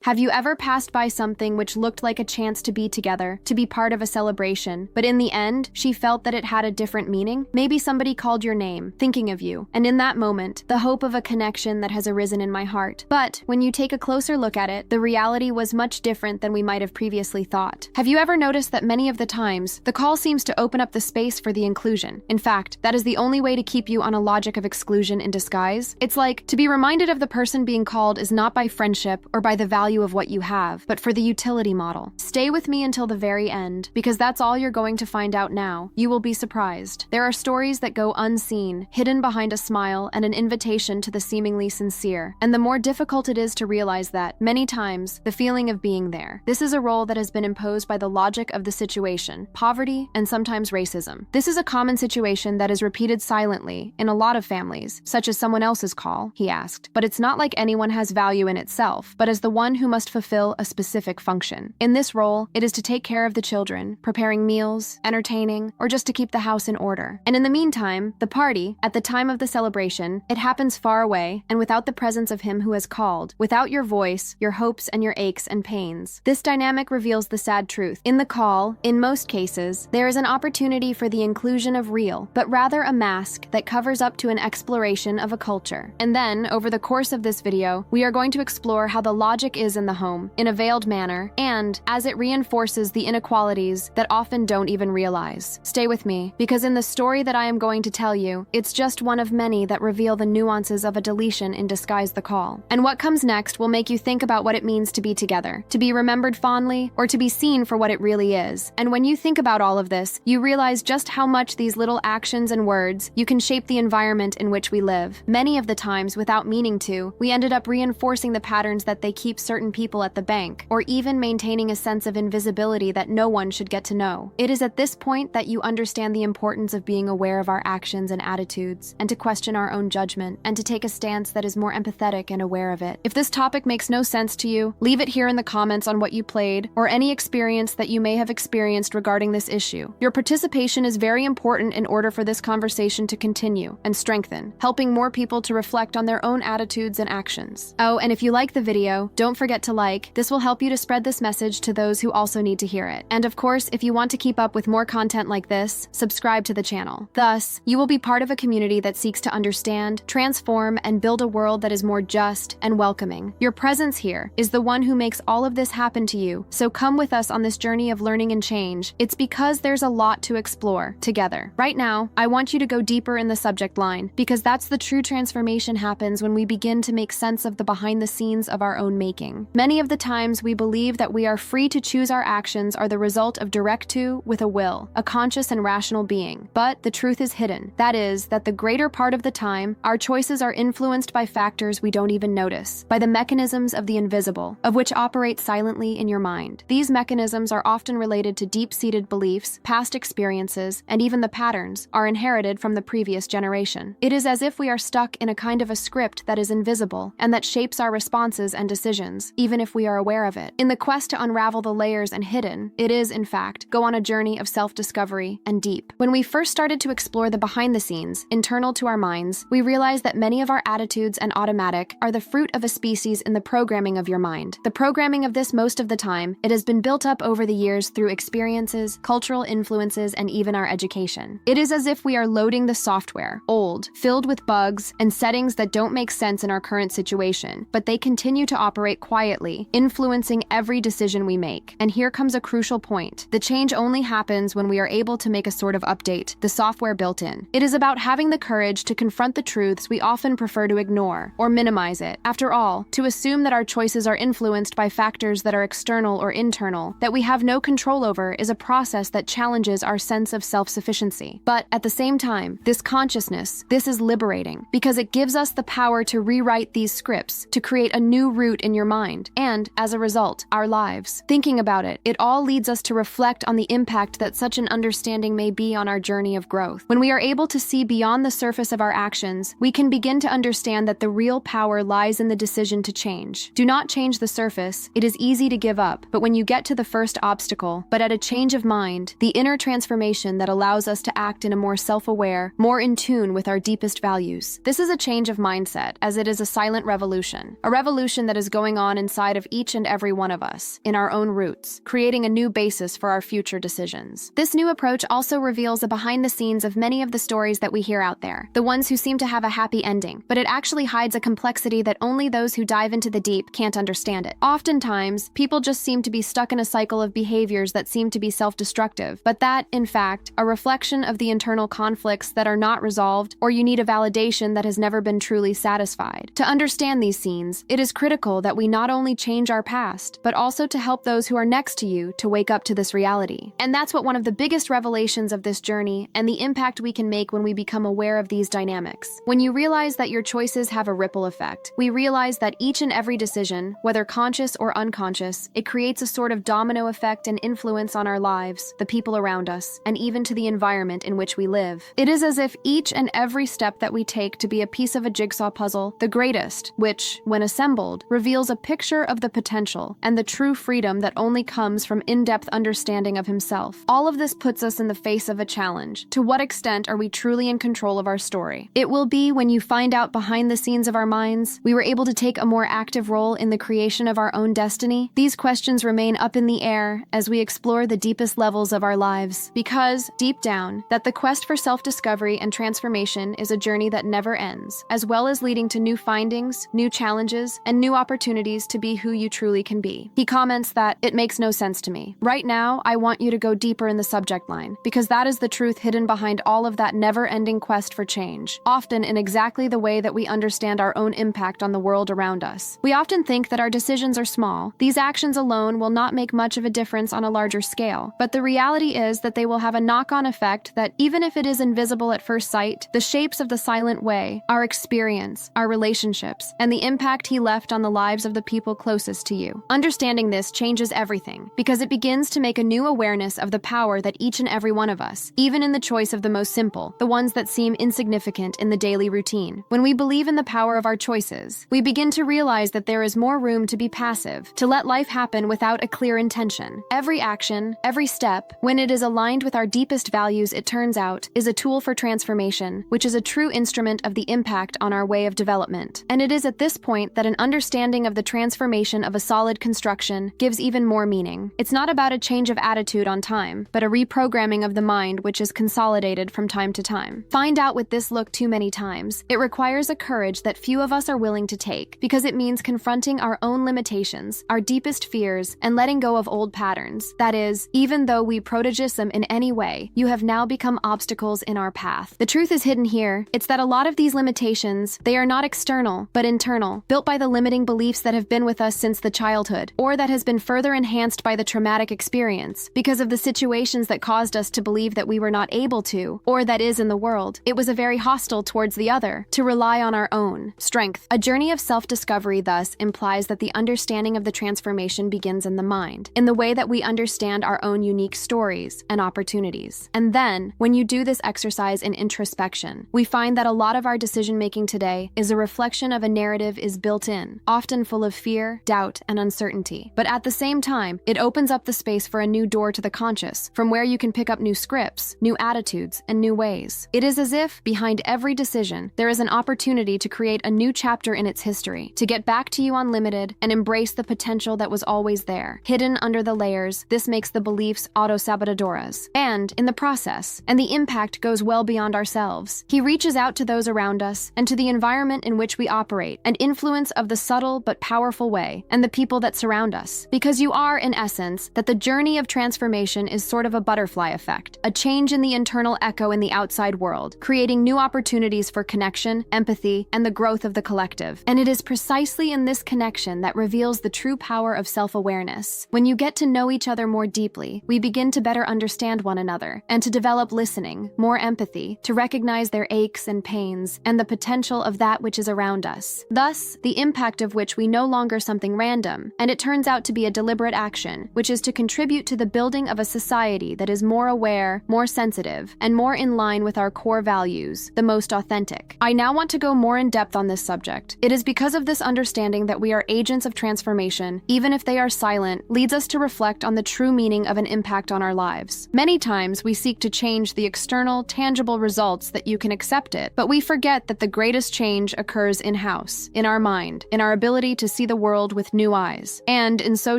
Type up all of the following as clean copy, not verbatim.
Have you ever passed by something which looked like a chance to be together, to be part of a celebration, but in the end, she felt that it had a different meaning? Maybe somebody called your name, thinking of you, and in that moment, the hope of a connection that has arisen in my heart. But when you take a closer look at it, the reality was much different than we might have previously thought. Have you ever noticed that many of the times, the call seems to open up the space for the inclusion? In fact, that is the only way to keep you on a logic of exclusion in disguise. It's like, to be reminded of the person being called is not by friendship or by the value of what you have, but for the utility model. Stay with me until the very end, because that's all you're going to find out now. You will be surprised. There are stories that go unseen, hidden behind a smile and an invitation to the seemingly sincere. And the more difficult it is to realize that, many times, the feeling of being there. This is a role that has been imposed by the logic of the situation, poverty, and sometimes racism. This is a common situation that is repeated silently in a lot of families, such as someone else's call, he asked. But it's not like anyone has value in itself, but as the one who must fulfill a specific function. In this role, it is to take care of the children, preparing meals, entertaining, or just to keep the house in order. And in the meantime, the party, at the time of the celebration, it happens far away and without the presence of him who has called, without your voice, your hopes, and your aches and pains. This dynamic reveals the sad truth. In the call, in most cases, there is an opportunity for the inclusion of real, but rather a mask that covers up to an exploration of a culture. And then, over the course of this video, we are going to explore how the logic is in the home, in a veiled manner, and as it reinforces the inequalities that often don't even realize. Stay with me, because in the story that I am going to tell you, it's just one of many that reveal the nuances of a deletion in Disguise the Call. And what comes next will make you think about what it means to be together, to be remembered fondly, or to be seen for what it really is. And when you think about all of this, you realize just how much these little actions and words you can shape the environment in which we live. Many of the times, without meaning to, we ended up reinforcing the patterns that they keep certain people at the bank, or even maintaining a sense of invisibility that no one should get to know. It is at this point that you understand the importance of being aware of our actions and attitudes, and to question our own judgment, and to take a stance that is more empathetic and aware of it. If this topic makes no sense to you, leave it here in the comments on what you played, or any experience that you may have experienced regarding this issue. Your participation is very important in order for this conversation to continue and strengthen, helping more people to reflect on their own attitudes and actions. Oh, and if you like the video, don't forget to like. This will help you to spread this message to those who also need to hear it. And of course, if you want to keep up with more content like this, subscribe to the channel. Thus, you will be part of a community that seeks to understand, transform, and build a world that is more just and welcoming. Your presence here is the one who makes all of this happen to you, so come with us on this journey of learning and change. It's because there's a lot to explore together. Right now, I want you to go deeper in the subject line, because that's the true transformation happens when we begin to make sense of the behind the scenes of our own making. Many of the times we believe that we are free to choose our actions are the result of direct-to with a will, a conscious and rational being. But the truth is hidden. That is, that the greater part of the time, our choices are influenced by factors we don't even notice, by the mechanisms of the invisible, of which operate silently in your mind. These mechanisms are often related to deep-seated beliefs, past experiences, and even the patterns are inherited from the previous generation. It is as if we are stuck in a kind of a script that is invisible and that shapes our responses and decisions, even if we are aware of it. In the quest to unravel the layers and hidden, it is, in fact, go on a journey of self-discovery and deep. When we first started to explore the behind the scenes, internal to our minds, we realized that many of our attitudes and automatic are the fruit of a species in the programming of your mind. The programming of this most of the time, it has been built up over the years through experiences, cultural influences, and even our education. It is as if we are loading the software, old, filled with bugs and settings that don't make sense in our current situation, but they continue to operate quietly, influencing every decision we make. And here comes a crucial point. The change only happens when we are able to make a sort of update, the software built in. It is about having the courage to confront the truths we often prefer to ignore or minimize it. After all, to assume that our choices are influenced by factors that are external or internal, that we have no control over, is a process that challenges our sense of self-sufficiency. But at the same time, this consciousness, this is liberating, because it gives us the power to rewrite these scripts, to create a new route in your mind, and, as a result, our lives. Thinking about it, it all leads us to reflect on the impact that such an understanding may be on our journey of growth. When we are able to see beyond the surface of our actions, we can begin to understand that the real power lies in the decision to change. Do not change the surface. It is easy to give up, but when you get to the first obstacle, but at a change of mind, the inner transformation that allows us to act in a more self-aware, more in tune with our deepest values. This is a change of mindset, as it is a silent revolution. A revolution that is going on on inside of each and every one of us, in our own roots, creating a new basis for our future decisions. This new approach also reveals the behind the scenes of many of the stories that we hear out there, the ones who seem to have a happy ending, but it actually hides a complexity that only those who dive into the deep can't understand it. Oftentimes, people just seem to be stuck in a cycle of behaviors that seem to be self-destructive, but that, in fact, a reflection of the internal conflicts that are not resolved, or you need a validation that has never been truly satisfied. To understand these scenes, it is critical that we not only change our past, but also to help those who are next to you to wake up to this reality. And that's what one of the biggest revelations of this journey and the impact we can make when we become aware of these dynamics. When you realize that your choices have a ripple effect, we realize that each and every decision, whether conscious or unconscious, it creates a sort of domino effect and influence on our lives, the people around us, and even to the environment in which we live. It is as if each and every step that we take to be a piece of a jigsaw puzzle, the greatest, which, when assembled, reveals a picture of the potential and the true freedom that only comes from in-depth understanding of himself. All of this puts us in the face of a challenge. To what extent are we truly in control of our story? It will be when you find out behind the scenes of our minds, we were able to take a more active role in the creation of our own destiny. These questions remain up in the air as we explore the deepest levels of our lives. Because, deep down, that the quest for self-discovery and transformation is a journey that never ends, as well as leading to new findings, new challenges, and new opportunities to be who you truly can be. He comments that, "It makes no sense to me. Right now, I want you to go deeper in the subject line, because that is the truth hidden behind all of that never-ending quest for change, often in exactly the way that we understand our own impact on the world around us. We often think that our decisions are small. These actions alone will not make much of a difference on a larger scale, but the reality is that they will have a knock-on effect that, even if it is invisible at first sight, the shapes of the silent way, our experience, our relationships, and the impact he left on the lives of the people closest to you. Understanding this changes everything, because it begins to make a new awareness of the power that each and every one of us, even in the choice of the most simple, the ones that seem insignificant in the daily routine. When we believe in the power of our choices, we begin to realize that there is more room to be passive, to let life happen without a clear intention. Every action, every step, when it is aligned with our deepest values, it turns out, is a tool for transformation, which is a true instrument of the impact on our way of development. And it is at this point that an understanding of the transformation of a solid construction gives even more meaning. It's not about a change of attitude on time, but a reprogramming of the mind which is consolidated from time to time. Find out with this look too many times. It requires a courage that few of us are willing to take, because it means confronting our own limitations, our deepest fears, and letting go of old patterns. That is, even though we prodigious them in any way, you have now become obstacles in our path. The truth is hidden here. It's that a lot of these limitations, they are not external, but internal, built by the limiting beliefs that have been with us since the childhood, or that has been further enhanced by the traumatic experience, because of the situations that caused us to believe that we were not able to, or that is in the world. It was a very hostile towards the other, to rely on our own strength. A journey of self-discovery thus implies that the understanding of the transformation begins in the mind, in the way that we understand our own unique stories and opportunities. And then, when you do this exercise in introspection, we find that a lot of our decision-making today is a reflection of a narrative is built in, often full of fear, doubt, and uncertainty. But at the same time, it opens up the space for a new door to the conscious, from where you can pick up new scripts, new attitudes, and new ways. It is as if, behind every decision, there is an opportunity to create a new chapter in its history, to get back to you unlimited and embrace the potential that was always there. Hidden under the layers, this makes the beliefs auto-sabotadoras. And, in the process, and the impact goes well beyond ourselves. He reaches out to those around us, and to the environment in which we operate, and influence of the subtle but powerful way, and the people that surround us. Because you are, in essence, that the journey of transformation is sort of a butterfly effect, a change in the internal echo in the outside world, creating new opportunities for connection, empathy, and the growth of the collective. And it is precisely in this connection that reveals the true power of self-awareness. When you get to know each other more deeply, we begin to better understand one another, and to develop listening, more empathy, to recognize their aches and pains, and the potential of that which is around us. Thus, the impact of which we no longer something random, and it turns out to be a deliberate action, which is to contribute to the building of a society that is more aware, more sensitive, and more in line with our core values, the most authentic. I now want to go more in depth on this subject. It is because of this understanding that we are agents of transformation, even if they are silent, leads us to reflect on the true meaning of an impact on our lives. Many times we seek to change the external, tangible results that you can accept it, but we forget that the greatest change occurs in-house, in our mind, in our ability to see see the world with new eyes. And in so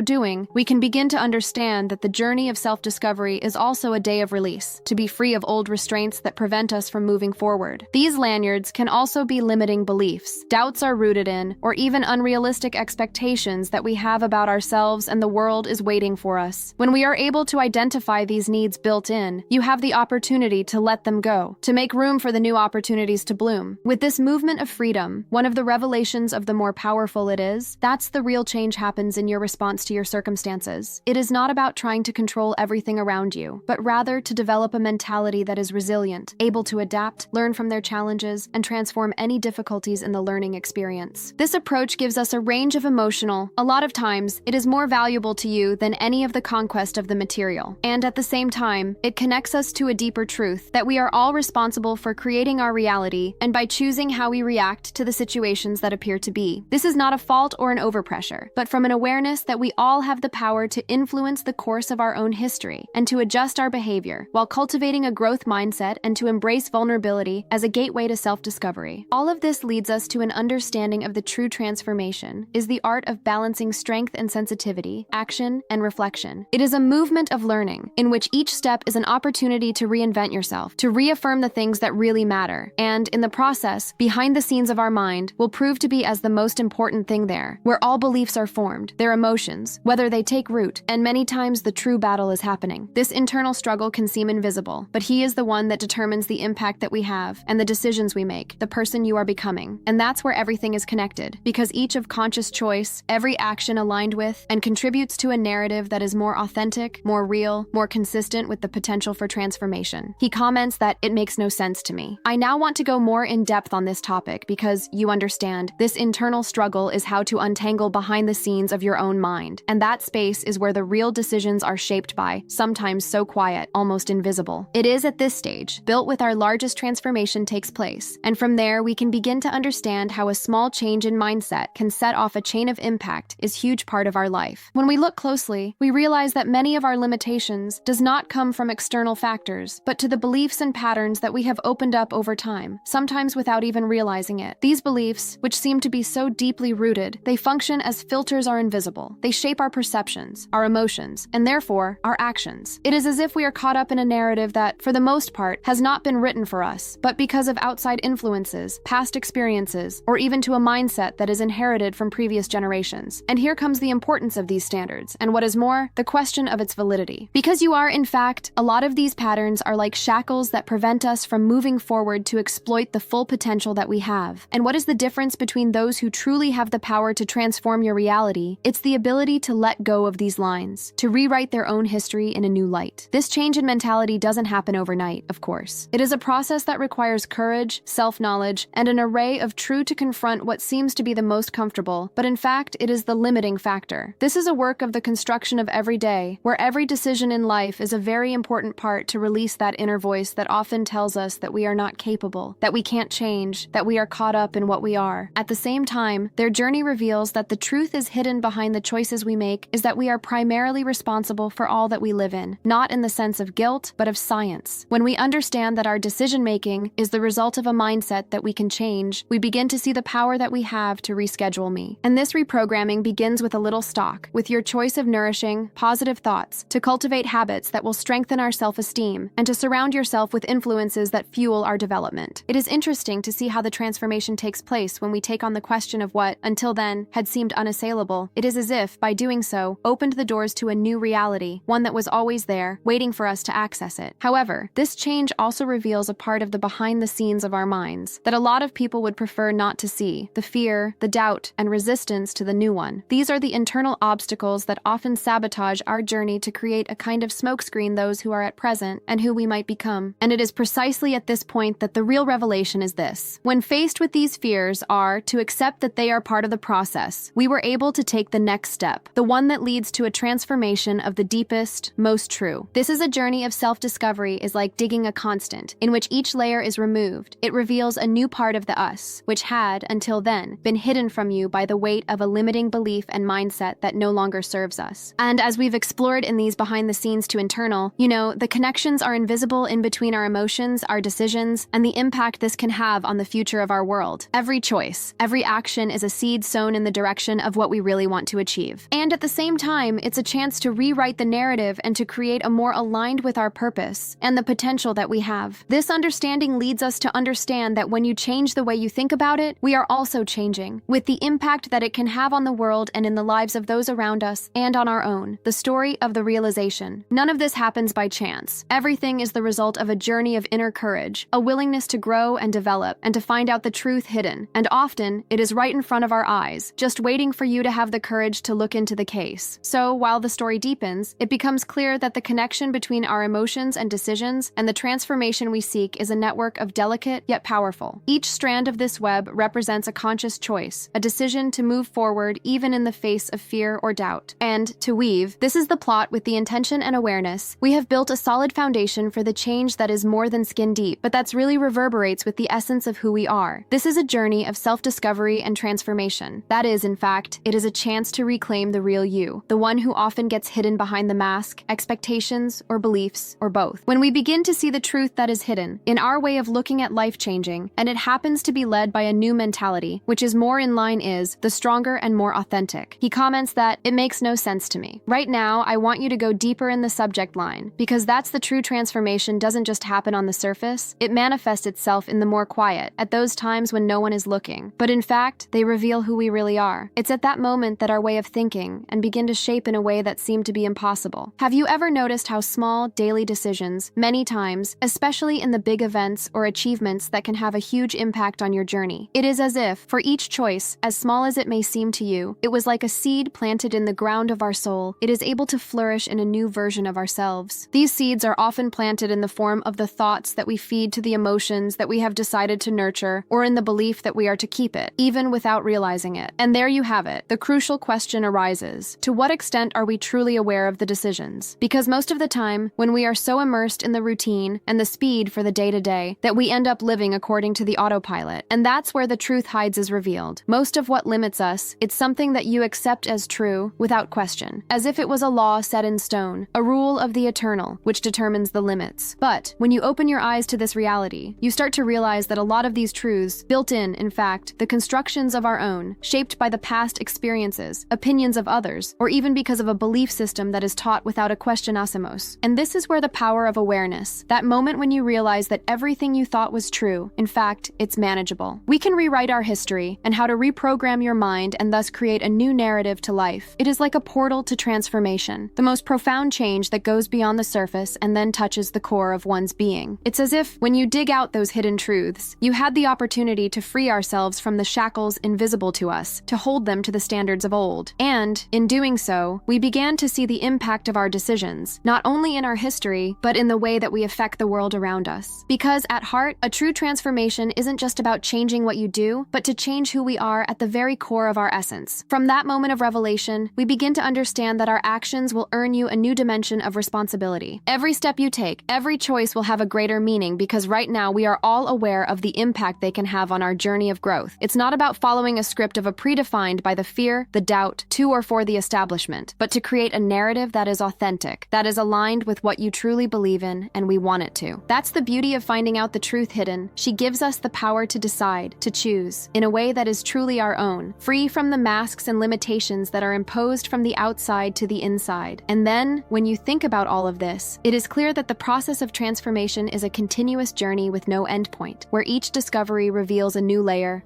doing, we can begin to understand that the journey of self-discovery is also a day of release, to be free of old restraints that prevent us from moving forward. These lanyards can also be limiting beliefs, doubts are rooted in, or even unrealistic expectations that we have about ourselves and the world is waiting for us. When we are able to identify these needs built in, you have the opportunity to let them go, to make room for the new opportunities to bloom. With this movement of freedom, one of the revelations of the more powerful it is, that's the real change happens in your response to your circumstances. It is not about trying to control everything around you, but rather to develop a mentality that is resilient, able to adapt, learn from their challenges, and transform any difficulties in the learning experience. This approach gives us a range of a lot of times, it is more valuable to you than any of the conquest of the material. And at the same time, it connects us to a deeper truth, that we are all responsible for creating our reality and by choosing how we react to the situations that appear to be. This is not a fault or an overpressure, but from an awareness that we all have the power to influence the course of our own history and to adjust our behavior while cultivating a growth mindset and to embrace vulnerability as a gateway to self-discovery. All of this leads us to an understanding of the true transformation is the art of balancing strength and sensitivity, action and reflection. It is a movement of learning in which each step is an opportunity to reinvent yourself, to reaffirm the things that really matter, and in the process, behind the scenes of our mind will prove to be as the most important thing there, where all beliefs are formed, their emotions, whether they take root, and many times the true battle is happening. This internal struggle can seem invisible, but he is the one that determines the impact that we have and the decisions we make, the person you are becoming. And that's where everything is connected, because each of conscious choice, every action aligned with, and contributes to a narrative that is more authentic, more real, more consistent with the potential for transformation. He comments that it makes no sense to me. I now want to go more in depth on this topic because, you understand, this internal struggle is how to untangle behind the scenes of your own mind. And that space is where the real decisions are shaped by, sometimes so quiet, almost invisible. It is at this stage, built with our largest transformation takes place. And from there, we can begin to understand how a small change in mindset can set off a chain of impact is huge part of our life. When we look closely, we realize that many of our limitations does not come from external factors, but to the beliefs and patterns that we have opened up over time, sometimes without even realizing it. These beliefs, which seem to be so deeply rooted, they function as filters are invisible. They shape our perceptions, our emotions, and therefore our actions. It is as if we are caught up in a narrative that, for the most part, has not been written for us, but because of outside influences, past experiences, or even to a mindset that is inherited from previous generations. And here comes the importance of these standards, and what is more, the question of its validity. Because you are, in fact, a lot of these patterns are like shackles that prevent us from moving forward to exploit the full potential that we have. And what is the difference between those who truly have the power to transform your reality? It's the ability to let go of these lines, to rewrite their own history in a new light. This change in mentality doesn't happen overnight, of course. It is a process that requires courage, self-knowledge, and an array of truth to confront what seems to be the most comfortable, but in fact, it is the limiting factor. This is a work of the construction of every day, where every decision in life is a very important part to release that inner voice that often tells us that we are not capable, that we can't change, that we are caught up in what we are. At the same time, their journey reveals that the truth is hidden behind the choices we make is that we are primarily responsible for all that we live in, not in the sense of guilt, but of science. When we understand that our decision-making is the result of a mindset that we can change, we begin to see the power that we have to reschedule me. And this reprogramming begins with a little stock, with your choice of nourishing, positive thoughts, to cultivate habits that will strengthen our self-esteem, and to surround yourself with influences that fuel our development. It is interesting to see how the transformation takes place when we take on the question of what, until then, had seemed unassailable. It is as if, by doing so, opened the doors to a new reality, one that was always there, waiting for us to access it. However, this change also reveals a part of the behind the scenes of our minds that a lot of people would prefer not to see: the fear, the doubt, and resistance to the new one. These are the internal obstacles that often sabotage our journey to create a kind of smokescreen those who are at present and who we might become. And it is precisely at this point that the real revelation is this. When faced with these fears are to accept that they are part of the process, we were able to take the next step, the one that leads to a transformation of the deepest, most true. This is a journey of self-discovery is like digging a constant, in which each layer is removed. It reveals a new part of the us, which had, until then, been hidden from you by the weight of a limiting belief and mindset that no longer serves us. And as we've explored in these behind the scenes to internal, the connections are invisible in between our emotions, our decisions, and the impact this can have on the future of our world. Every choice, every action is a seed sown down in the direction of what we really want to achieve. And at the same time, it's a chance to rewrite the narrative and to create a more aligned with our purpose and the potential that we have. This understanding leads us to understand that when you change the way you think about it, we are also changing, with the impact that it can have on the world and in the lives of those around us and on our own. The story of the realization. None of this happens by chance. Everything is the result of a journey of inner courage, a willingness to grow and develop, and to find out the truth hidden. And often, it is right in front of our eyes, just waiting for you to have the courage to look into the case. So, while the story deepens, it becomes clear that the connection between our emotions and decisions and the transformation we seek is a network of delicate yet powerful. Each strand of this web represents a conscious choice, a decision to move forward even in the face of fear or doubt. And, to weave, this is the plot with the intention and awareness. We have built a solid foundation for the change that is more than skin deep, but that's really reverberates with the essence of who we are. This is a journey of self-discovery and transformation. That is, in fact, it is a chance to reclaim the real you, the one who often gets hidden behind the mask, expectations, or beliefs, or both. When we begin to see the truth that is hidden, in our way of looking at life changing, and it happens to be led by a new mentality, which is more in line is, the stronger and more authentic. He comments that, "It makes no sense to me. Right now, I want you to go deeper in the subject line, because that's the true transformation doesn't just happen on the surface, it manifests itself in the more quiet, at those times when no one is looking. But in fact, they reveal who we really are. It's at that moment that our way of thinking and begin to shape in a way that seemed to be impossible." Have you ever noticed how small, daily decisions, many times, especially in the big events or achievements that can have a huge impact on your journey? It is as if, for each choice, as small as it may seem to you, it was like a seed planted in the ground of our soul. It is able to flourish in a new version of ourselves. These seeds are often planted in the form of the thoughts that we feed to the emotions that we have decided to nurture, or in the belief that we are to keep it, even without realizing it. And there you have it. The crucial question arises: to what extent are we truly aware of the decisions? Because most of the time, when we are so immersed in the routine and the speed for the day-to-day, that we end up living according to the autopilot. And that's where the truth hides is revealed. Most of what limits us, it's something that you accept as true without question, as if it was a law set in stone, a rule of the eternal, which determines the limits. But when you open your eyes to this reality, you start to realize that a lot of these truths, built in fact, the constructions of our own, shaped by the past experiences, opinions of others, or even because of a belief system that is taught without a questionasimos. And this is where the power of awareness, that moment when you realize that everything you thought was true, in fact, it's manageable. We can rewrite our history and how to reprogram your mind and thus create a new narrative to life. It is like a portal to transformation, the most profound change that goes beyond the surface and then touches the core of one's being. It's as if, when you dig out those hidden truths, you had the opportunity to free ourselves from the shackles invisible to us, to hold them to the standards of old. And, in doing so, we began to see the impact of our decisions, not only in our history, but in the way that we affect the world around us. Because, at heart, a true transformation isn't just about changing what you do, but to change who we are at the very core of our essence. From that moment of revelation, we begin to understand that our actions will earn you a new dimension of responsibility. Every step you take, every choice will have a greater meaning, because right now we are all aware of the impact they can have on our journey of growth. It's not about following a script of a predefined by the fear, the doubt, to or for the establishment, but to create a narrative that is authentic, that is aligned with what you truly believe in and we want it to. That's the beauty of finding out the truth hidden. She gives us the power to decide, to choose, in a way that is truly our own, free from the masks and limitations that are imposed from the outside to the inside. And then, when you think about all of this, it is clear that the process of transformation is a continuous journey with no endpoint, where each discovery reveals a new layer,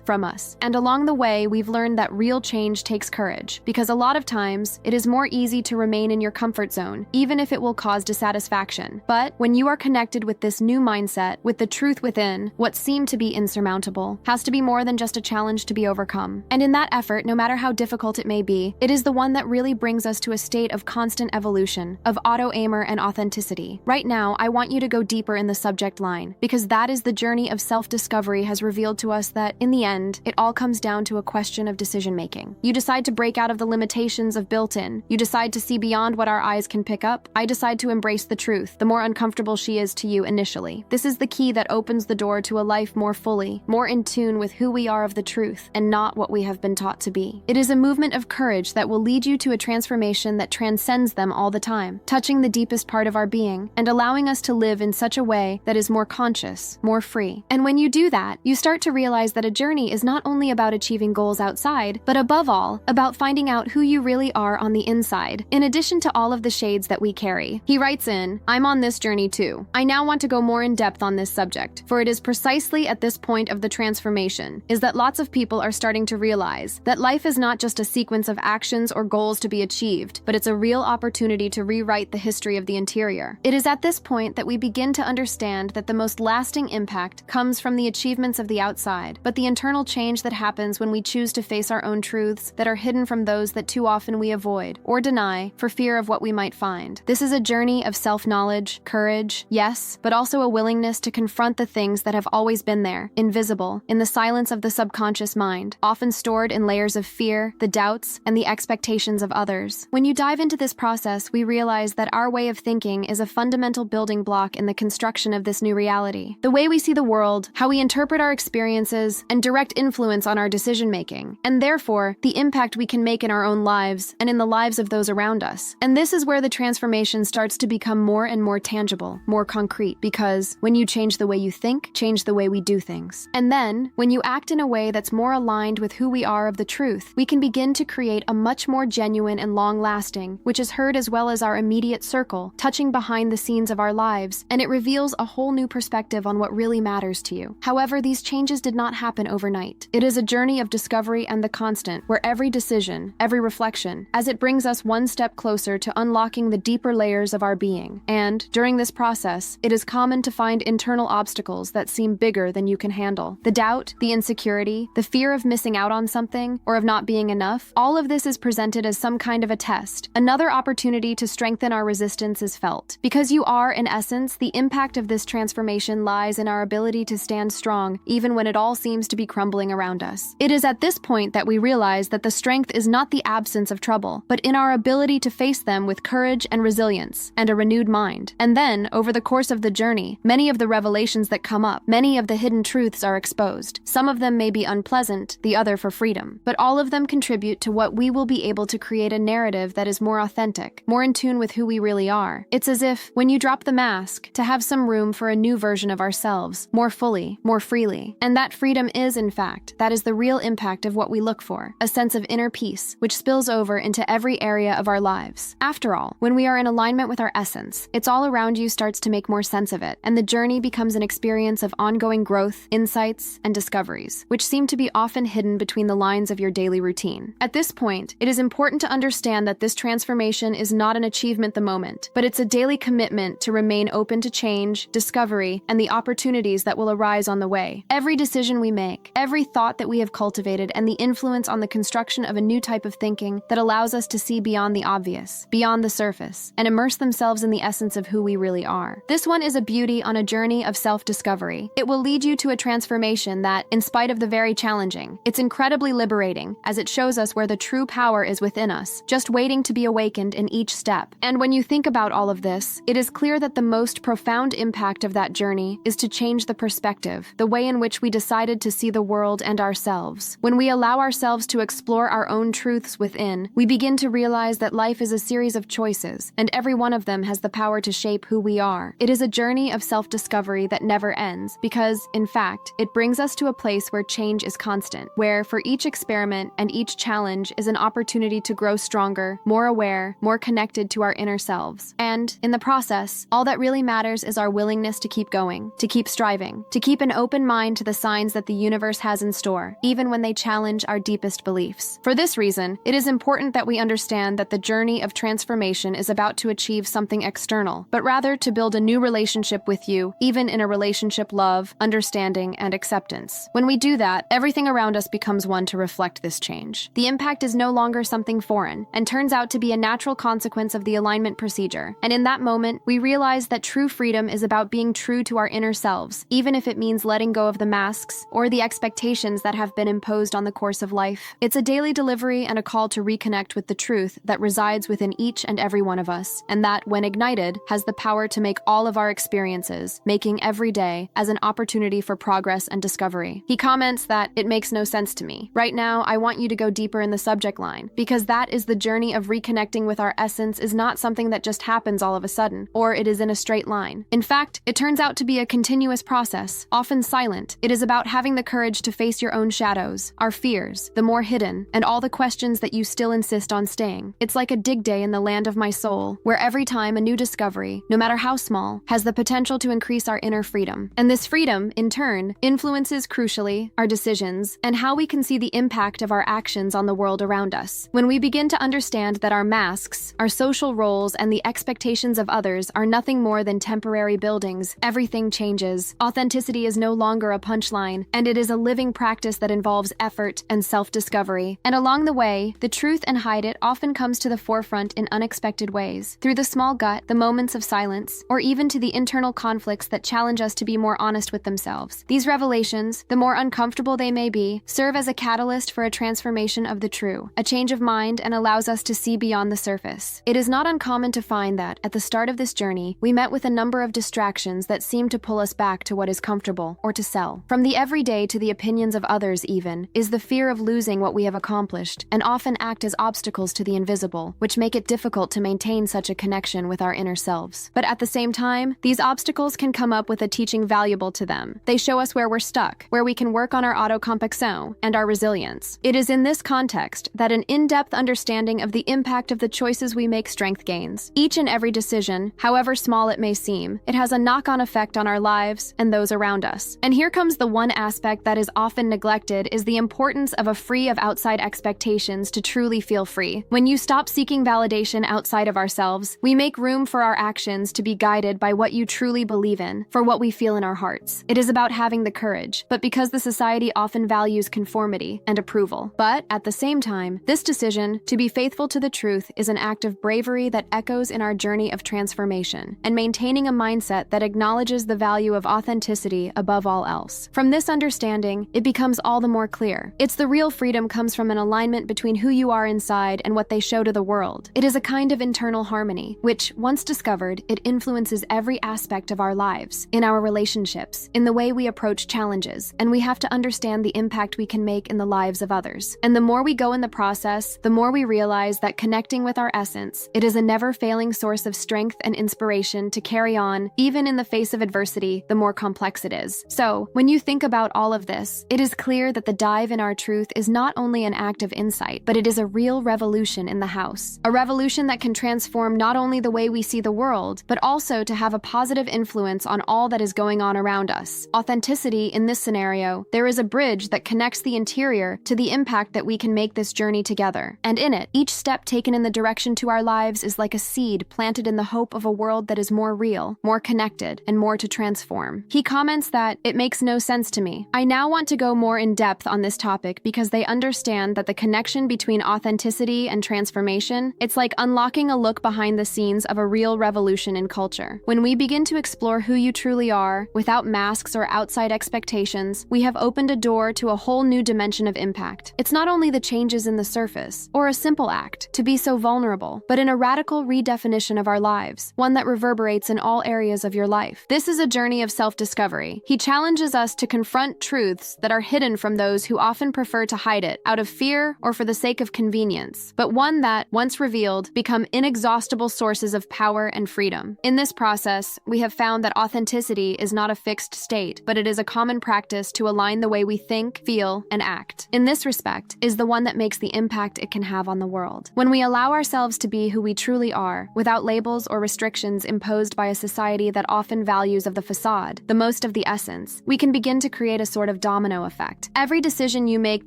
from us. And along the way, we've learned that real change takes courage, because a lot of times, it is more easy to remain in your comfort zone, even if it will cause dissatisfaction. But when you are connected with this new mindset, with the truth within, what seemed to be insurmountable has to be more than just a challenge to be overcome. And in that effort, no matter how difficult it may be, it is the one that really brings us to a state of constant evolution, of auto-aimer and authenticity. Right now, I want you to go deeper in the subject line, because that is the journey of self-discovery has revealed to us that, in the end, it all comes down to a question of decision-making. You decide to break out of the limitations of built-in. You decide to see beyond what our eyes can pick up. I decide to embrace the truth, the more uncomfortable she is to you initially. This is the key that opens the door to a life more fully, more in tune with who we are of the truth, and not what we have been taught to be. It is a movement of courage that will lead you to a transformation that transcends them all the time, touching the deepest part of our being, and allowing us to live in such a way that is more conscious, more free. And when you do that, you start to realize that a journey is not only about achieving achieving goals outside, but above all, about finding out who you really are on the inside, in addition to all of the shades that we carry. He writes in, "I'm on this journey too. I now want to go more in depth on this subject, for it is precisely at this point of the transformation is that lots of people are starting to realize that life is not just a sequence of actions or goals to be achieved, but it's a real opportunity to rewrite the history of the interior. It is at this point that we begin to understand that the most lasting impact comes from the achievements of the outside, but the internal change that happens when we choose to face our own truths that are hidden from those that too often we avoid or deny for fear of what we might find. This is a journey of self-knowledge, courage, yes, but also a willingness to confront the things that have always been there, invisible, in the silence of the subconscious mind, often stored in layers of fear, the doubts, and the expectations of others. When you dive into this process, we realize that our way of thinking is a fundamental building block in the construction of this new reality. The way we see the world, how we interpret our experiences, and direct influence on our decision-making, and therefore, the impact we can make in our own lives and in the lives of those around us. And this is where the transformation starts to become more and more tangible, more concrete, because when you change the way you think, change the way we do things. And then, when you act in a way that's more aligned with who we are of the truth, we can begin to create a much more genuine and long-lasting, which is heard as well as our immediate circle, touching behind the scenes of our lives, and it reveals a whole new perspective on what really matters to you. However, these changes did not happen overnight. It is a journey of discovery and the constant, where every decision, every reflection, as it brings us one step closer to unlocking the deeper layers of our being. And, during this process, it is common to find internal obstacles that seem bigger than you can handle. The doubt, the insecurity, the fear of missing out on something, or of not being enough, all of this is presented as some kind of a test. Another opportunity to strengthen our resistance is felt. Because you are, in essence, the impact of this transformation lies in our ability to stand strong, even when it all seems to be crumbling around us. It is at this point that we realize that the strength is not the absence of trouble, but in our ability to face them with courage and resilience, and a renewed mind. And then, over the course of the journey, many of the revelations that come up, many of the hidden truths are exposed. Some of them may be unpleasant, the other for freedom, but all of them contribute to what we will be able to create a narrative that is more authentic, more in tune with who we really are. It's as if, when you drop the mask, to have some room for a new version of ourselves, more fully, more freely. And that freedom is, in fact, that is the real impact of what we look for, a sense of inner peace, which spills over into every area of our lives. After all, when we are in alignment with our essence, it's all around you starts to make more sense of it, and the journey becomes an experience of ongoing growth, insights, and discoveries, which seem to be often hidden between the lines of your daily routine. At this point, it is important to understand that this transformation is not an achievement the moment, but it's a daily commitment to remain open to change, discovery, and the opportunities that will arise on the way. Every decision we make, every thought that we have cultivated, and the influence on the construction of a new type of thinking that allows us to see beyond the obvious, beyond the surface, and immerse themselves in the essence of who we really are. This one is a beauty on a journey of self-discovery. It will lead you to a transformation that, in spite of the very challenging, it's incredibly liberating, as it shows us where the true power is within us, just waiting to be awakened in each step. And when you think about all of this, it is clear that the most profound impact of that journey is to change the perspective, the way in which we decided to see the world and ourselves. When we allow ourselves to explore our own truths within, we begin to realize that life is a series of choices, and every one of them has the power to shape who we are. It is a journey of self-discovery that never ends, because, in fact, it brings us to a place where change is constant, where for each experiment and each challenge is an opportunity to grow stronger, more aware, more connected to our inner selves. And, in the process, all that really matters is our willingness to keep going, to keep striving, to keep an open mind to the signs that the universe has in store, even when they challenge our deepest beliefs. For this reason, it is important that we understand that the journey of transformation is about to achieve something external, but rather to build a new relationship with you, even in a relationship love, understanding, and acceptance. When we do that, everything around us becomes one to reflect this change. The impact is no longer something foreign, and turns out to be a natural consequence of the alignment procedure. And in that moment, we realize that true freedom is about being true to our inner selves, even if it means letting go of the masks or the expectations that have been imposed on the course of life. It's a daily delivery and a call to reconnect with the truth that resides within each and every one of us, and that, when ignited, has the power to make all of our experiences, making every day, as an opportunity for progress and discovery. He comments that, "It makes no sense to me. Right now, I want you to go deeper in the subject line, because that is the journey of reconnecting with our essence is not something that just happens all of a sudden, or it is in a straight line. In fact, it turns out to be a continuous process, often silent. It is about having the courage to face your own shadows, shadows, our fears, the more hidden, and all the questions that you still insist on staying. It's like a dig day in the land of my soul, where every time a new discovery, no matter how small, has the potential to increase our inner freedom. And this freedom, in turn, influences, crucially, our decisions and how we can see the impact of our actions on the world around us. When we begin to understand that our masks, our social roles, and the expectations of others are nothing more than temporary buildings, everything changes. Authenticity is no longer a punchline, and it is a living practice that involves effort and self-discovery. And along the way, the truth and hide it often comes to the forefront in unexpected ways, through the small gut, the moments of silence, or even to the internal conflicts that challenge us to be more honest with themselves. These revelations, the more uncomfortable they may be, serve as a catalyst for a transformation of the true, a change of mind, and allows us to see beyond the surface. It is not uncommon to find that, at the start of this journey, we met with a number of distractions that seem to pull us back to what is comfortable, or to sell. From the everyday to the opinions of others even, is the fear of losing what we have accomplished, and often act as obstacles to the invisible, which make it difficult to maintain such a connection with our inner selves. But at the same time, these obstacles can come up with a teaching valuable to them. They show us where we're stuck, where we can work on our autocomplexion and our resilience. It is in this context that an in-depth understanding of the impact of the choices we make strength gains. Each and every decision, however small it may seem, it has a knock-on effect on our lives and those around us. And here comes the one aspect that is often neglected, is the importance of a free of outside expectations to truly feel free. When you stop seeking validation outside of ourselves, we make room for our actions to be guided by what you truly believe in, for what we feel in our hearts. It is about having the courage, but because the society often values conformity and approval. But at the same time, this decision to be faithful to the truth is an act of bravery that echoes in our journey of transformation, and maintaining a mindset that acknowledges the value of authenticity above all else. From this understanding, it becomes all the more clear. It's the real freedom comes from an alignment between who you are inside and what they show to the world. It is a kind of internal harmony, which, once discovered, it influences every aspect of our lives, in our relationships, in the way we approach challenges, and we have to understand the impact we can make in the lives of others. And the more we go in the process, the more we realize that connecting with our essence, it is a never-failing source of strength and inspiration to carry on, even in the face of adversity, the more complex it is. So, when you think about all of this, it is clear that the dive in our truth is not only an act of insight, but it is a real revolution in the house. A revolution that can transform not only the way we see the world, but also to have a positive influence on all that is going on around us. Authenticity, in this scenario, there is a bridge that connects the interior to the impact that we can make this journey together. And in it, each step taken in the direction to our lives is like a seed planted in the hope of a world that is more real, more connected, and more to transform. He comments that, "It makes no sense to me." I now want to go more in depth on this topic because they understand that the connection between authenticity and transformation, it's like unlocking a look behind the scenes of a real revolution in culture. When we begin to explore who you truly are, without masks or outside expectations, we have opened a door to a whole new dimension of impact. It's not only the changes in the surface, or a simple act, to be so vulnerable, but in a radical redefinition of our lives, one that reverberates in all areas of your life. This is a journey of self-discovery. He challenges us to confront truths that are hidden from those who often prefer to hide it, out of fear or for the sake of convenience, but one that, once revealed, become inexhaustible sources of power and freedom. In this process, we have found that authenticity is not a fixed state, but it is a common practice to align the way we think, feel, and act. In this respect, is the one that makes the impact it can have on the world. When we allow ourselves to be who we truly are, without labels or restrictions imposed by a society that often values of the facade, the most of the essence, we can begin to create a sort of domino effect. Every decision you make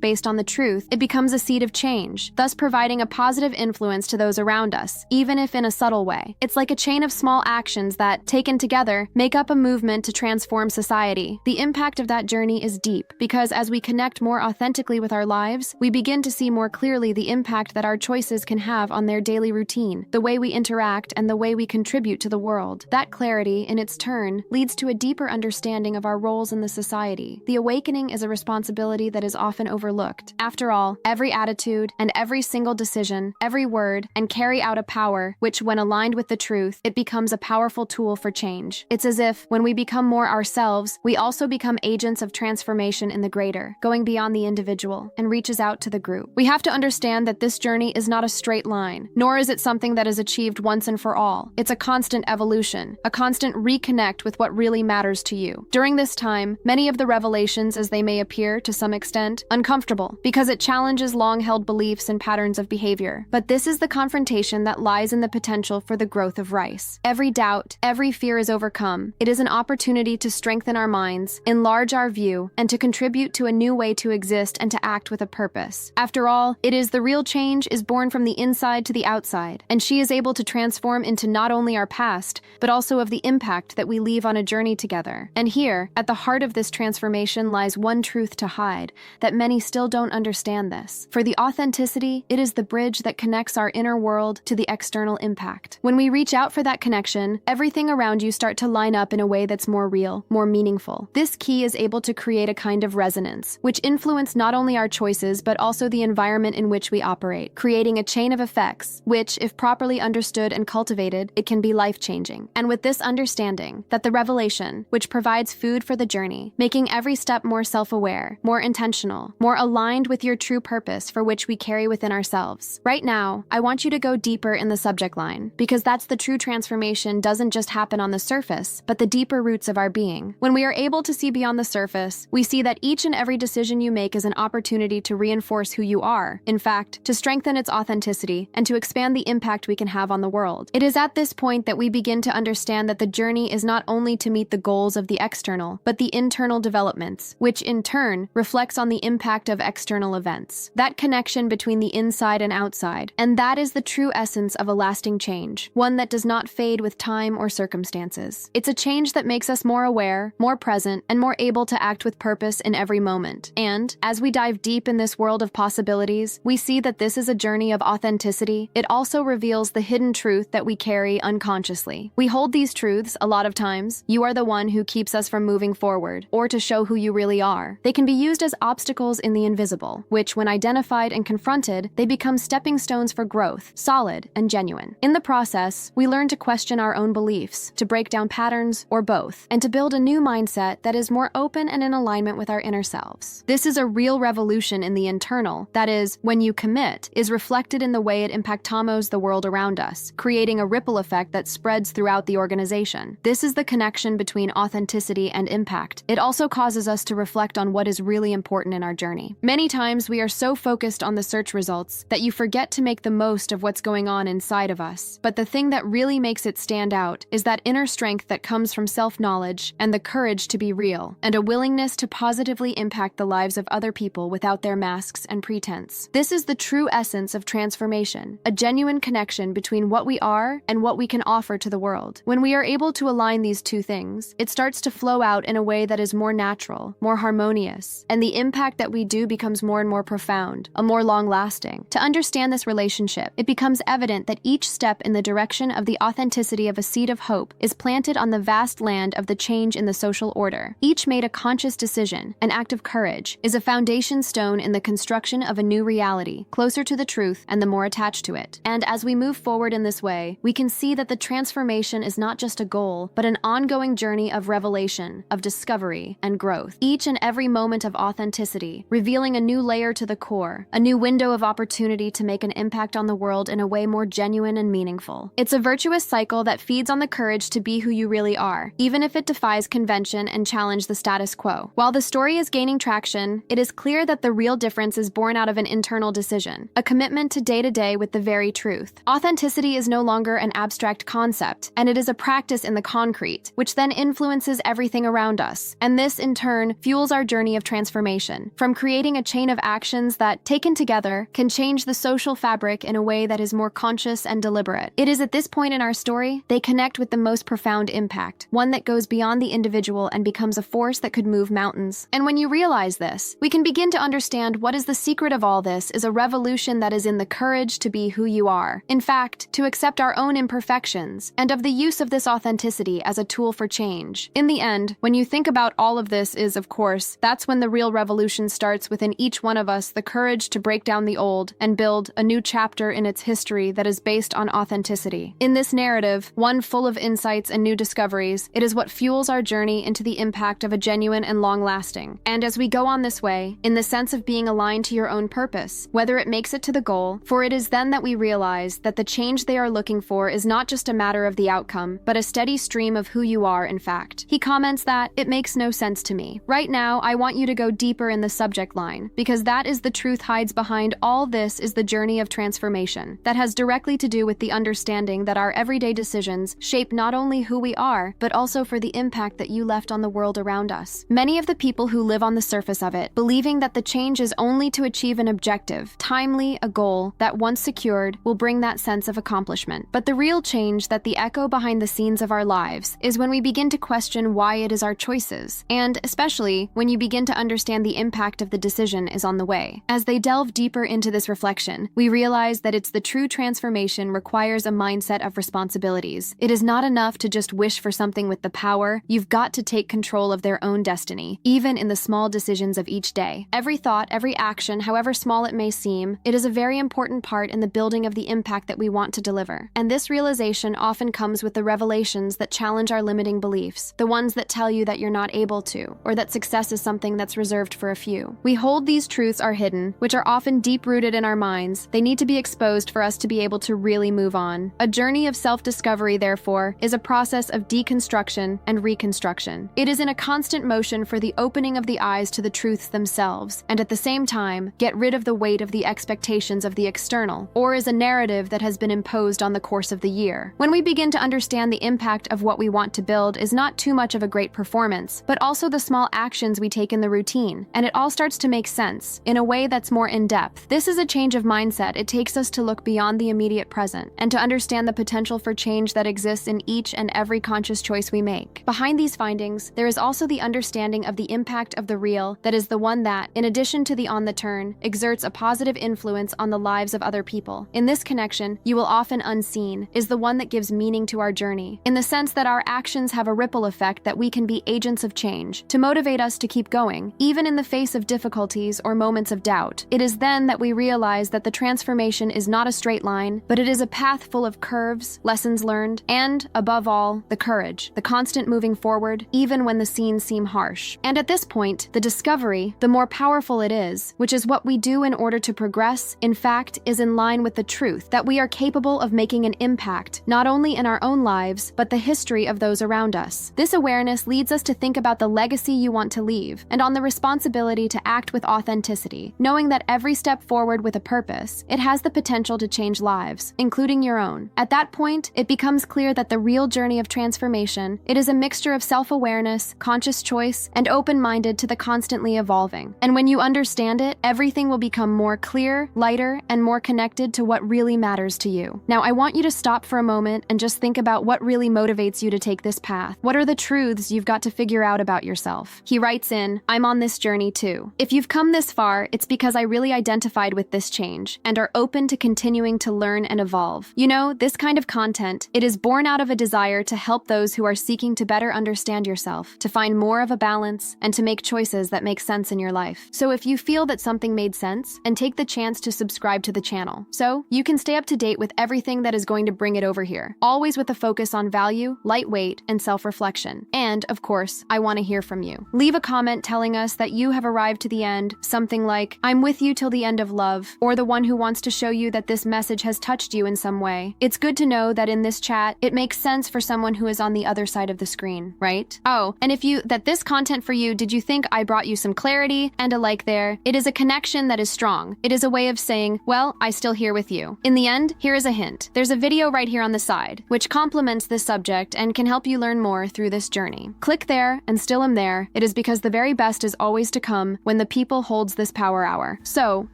based on the truth, it becomes a seed of change, thus providing a positive influence to those around us, even if in a subtle way. It's like a chain of small actions that, taken together, make up a movement to transform society. The impact of that journey is deep, because as we connect more authentically with our lives, we begin to see more clearly the impact that our choices can have on their daily routine, the way we interact, and the way we contribute to the world. That clarity, in its turn, leads to a deeper understanding of our roles in the society. The awakening is a responsibility that is often overlooked. After all, every attitude and every single decision, every word, and carry out a power, which when aligned with the truth, it becomes a powerful tool for change. It's as if, when we become more ourselves, we also become agents of transformation in the greater, going beyond the individual, and reaches out to the group. We have to understand that this journey is not a straight line, nor is it something that is achieved once and for all. It's a constant evolution, a constant reconnect with what really matters to you. During this time, many of the revelations, as they may appear to some extent, uncomfortable, because it challenges long-held beliefs and patterns of behavior. But this is the confrontation that lies in the potential for the growth of rice. Every doubt, every fear is overcome. It is an opportunity to strengthen our minds, enlarge our view, and to contribute to a new way to exist and to act with a purpose. After all, it is the real change is born from the inside to the outside, and she is able to transform into not only our past, but also of the impact that we leave on a journey together. And here, at the heart of this transformation lies one truth to hide, that many still don't understand this. For the authenticity, it is the bridge that connects our inner world to the external impact. When we reach out for that connection, everything around you starts to line up in a way that's more real, more meaningful. This key is able to create a kind of resonance, which influence not only our choices, but also the environment in which we operate, creating a chain of effects, which, if properly understood and cultivated, it can be life-changing. And with this understanding, that the revelation, which provides food for the journey, making every step more self-aware, more intentional, more aligned with your true purpose for which we carry within ourselves. Right now, I want you to go deeper in the subject line, because that's the true transformation doesn't just happen on the surface, but the deeper roots of our being. When we are able to see beyond the surface, we see that each and every decision you make is an opportunity to reinforce who you are, in fact, to strengthen its authenticity, and to expand the impact we can have on the world. It is at this point that we begin to understand that the journey is not only to meet the goals of the external, but the internal developments, which in turn reflects on the impact of external events. That connection between the inside and outside, and that is the true essence of a lasting change, one that does not fade with time or circumstances. It's a change that makes us more aware, more present, and more able to act with purpose in every moment. And, as we dive deep in this world of possibilities, we see that this is a journey of authenticity. It also reveals the hidden truth that we carry unconsciously. We hold these truths, a lot of times. You are the one who keeps us from moving forward, or to show who you really are. They can be used as obstacles in the invisible, which, when identified and confronted, they become stepping stones for growth, solid and genuine. In the process, we learn to question our own beliefs, to break down patterns, or both, and to build a new mindset that is more open and in alignment with our inner selves. This is a real revolution in the internal, that is, when you commit, is reflected in the way it impactamos the world around us, creating a ripple effect that spreads throughout the organization. This is the connection between authenticity and impact. It also causes us to reflect on what is really important in our journey. Many times we are so focused on the search results that you forget to make the most of what's going on inside of us. But the thing that really makes it stand out is that inner strength that comes from self-knowledge and the courage to be real, and a willingness to positively impact the lives of other people without their masks and pretense. This is the true essence of transformation, a genuine connection between what we are and what we can offer to the world. When we are able to align these two things, it starts to flow out in a way that is more natural, more harmonious, and the impact that we do becomes more and more profound, a more long-lasting. To understand this relationship, it becomes evident that each step in the direction of the authenticity of a seed of hope is planted on the vast land of the change in the social order. Each made a conscious decision, an act of courage, is a foundation stone in the construction of a new reality, closer to the truth and the more attached to it. And as we move forward in this way, we can see that the transformation is not just a goal, but an ongoing journey of revelation, of discovery, and growth. Each and every moment of authenticity, revealing a new layer to the core, a new window of opportunity to make an impact on the world in a way more genuine and meaningful. It's a virtuous cycle that feeds on the courage to be who you really are, even if it defies convention and challenges the status quo. While the story is gaining traction, it is clear that the real difference is born out of an internal decision, a commitment to day-to-day with the very truth. Authenticity is no longer an abstract concept, and it is a practice in the concrete, which then influences everything around us. And this, in turn, fuels our journey of transformation, from creating a chain of actions that, taken together, can change the social fabric in a way that is more conscious and deliberate. It is at this point in our story, they connect with the most profound impact, one that goes beyond the individual and becomes a force that could move mountains. And when you realize this, we can begin to understand what is the secret of all this is a revolution that is in the courage to be who you are. In fact, to accept our own imperfections, and of the use of this authenticity as a tool for change. In the end, when you think about all of this is, of course, that's when the real revolution starts within each one of us, the courage to break down the old and build a new chapter in its history that is based on authenticity. In this narrative, one full of insights and new discoveries, it is what fuels our journey into the impact of a genuine and long-lasting. And as we go on this way, in the sense of being aligned to your own purpose, whether it makes it to the goal, for it is then that we realize that the change they are looking for is not just a matter of the outcome, but a steady stream of who you are, in fact. He comments that, "It makes no sense to me. Right now, I want you to go deep deeper in the subject line, because that is the truth hides behind all this is the journey of transformation that has directly to do with the understanding that our everyday decisions shape not only who we are, but also for the impact that you left on the world around us. Many of the people who live on the surface of it, believing that the change is only to achieve an objective, timely, a goal that once secured will bring that sense of accomplishment. But the real change that the echo behind the scenes of our lives is when we begin to question why it is our choices, and especially when you begin to understand the impact of the decision is on the way. As they delve deeper into this reflection, we realize that it's the true transformation requires a mindset of responsibilities. It is not enough to just wish for something with the power. You've got to take control of their own destiny, even in the small decisions of each day. Every thought, every action, however small it may seem, it is a very important part in the building of the impact that we want to deliver. And this realization often comes with the revelations that challenge our limiting beliefs, the ones that tell you that you're not able to, or that success is something that's reserved for a few. We hold these truths are hidden, which are often deep-rooted in our minds. They need to be exposed for us to be able to really move on. A journey of self-discovery, therefore, is a process of deconstruction and reconstruction. It is in a constant motion for the opening of the eyes to the truths themselves, and at the same time, get rid of the weight of the expectations of the external, or is a narrative that has been imposed on the course of the year. When we begin to understand the impact of what we want to build is not too much of a great performance, but also the small actions we take in the routine, and it all starts to make sense in a way that's more in-depth. This is a change of mindset. It takes us to look beyond the immediate present and to understand the potential for change that exists in each and every conscious choice we make. Behind these findings, there is also the understanding of the impact of the real that is the one that, in addition to the on the turn, exerts a positive influence on the lives of other people. In this connection, you will often unseen, is the one that gives meaning to our journey, in the sense that our actions have a ripple effect that we can be agents of change, to motivate us to keep going, even in the face of difficulties or moments of doubt. It is then that we realize that the transformation is not a straight line, but it is a path full of curves, lessons learned, and, above all, the courage, the constant moving forward, even when the scenes seem harsh. And at this point, the discovery, the more powerful it is, which is what we do in order to progress, in fact, is in line with the truth that we are capable of making an impact, not only in our own lives, but the history of those around us. This awareness leads us to think about the legacy you want to leave, and on the responsibility to act with authenticity, knowing that every step forward with a purpose, it has the potential to change lives, including your own. At that point, it becomes clear that the real journey of transformation, it is a mixture of self-awareness, conscious choice, and open-minded to the constantly evolving. And when you understand it, everything will become more clear, lighter, and more connected to what really matters to you. Now, I want you to stop for a moment and just think about what really motivates you to take this path. What are the truths you've got to figure out about yourself? He writes in, I'm on this journey too. If you've come this far, it's because I really identified with this change and are open to continuing to learn and evolve. You know, this kind of content, it is born out of a desire to help those who are seeking to better understand yourself, to find more of a balance, and to make choices that make sense in your life. So if you feel that something made sense, and take the chance to subscribe to the channel, so you can stay up to date with everything that is going to bring it over here, always with a focus on value, lightweight, and self-reflection. And, of course, I want to hear from you. Leave a comment telling us that you have arrived to the end, something like, I'm with you till the end of love, or the one who wants to show you that this message has touched you in some way. It's good to know that in this chat, it makes sense for someone who is on the other side of the screen, right? Oh, and if this content for you, did you think I brought you some clarity and a like there? It is a connection that is strong. It is a way of saying, well, I still here with you. In the end, here is a hint. There's a video right here on the side, which complements this subject and can help you learn more through this journey. Click there and still am there. It is because the very best is always to come when the people holds this power hour. So,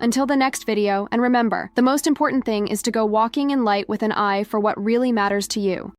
until the next video, and remember, the most important thing is to go walking in light with an eye for what really matters to you.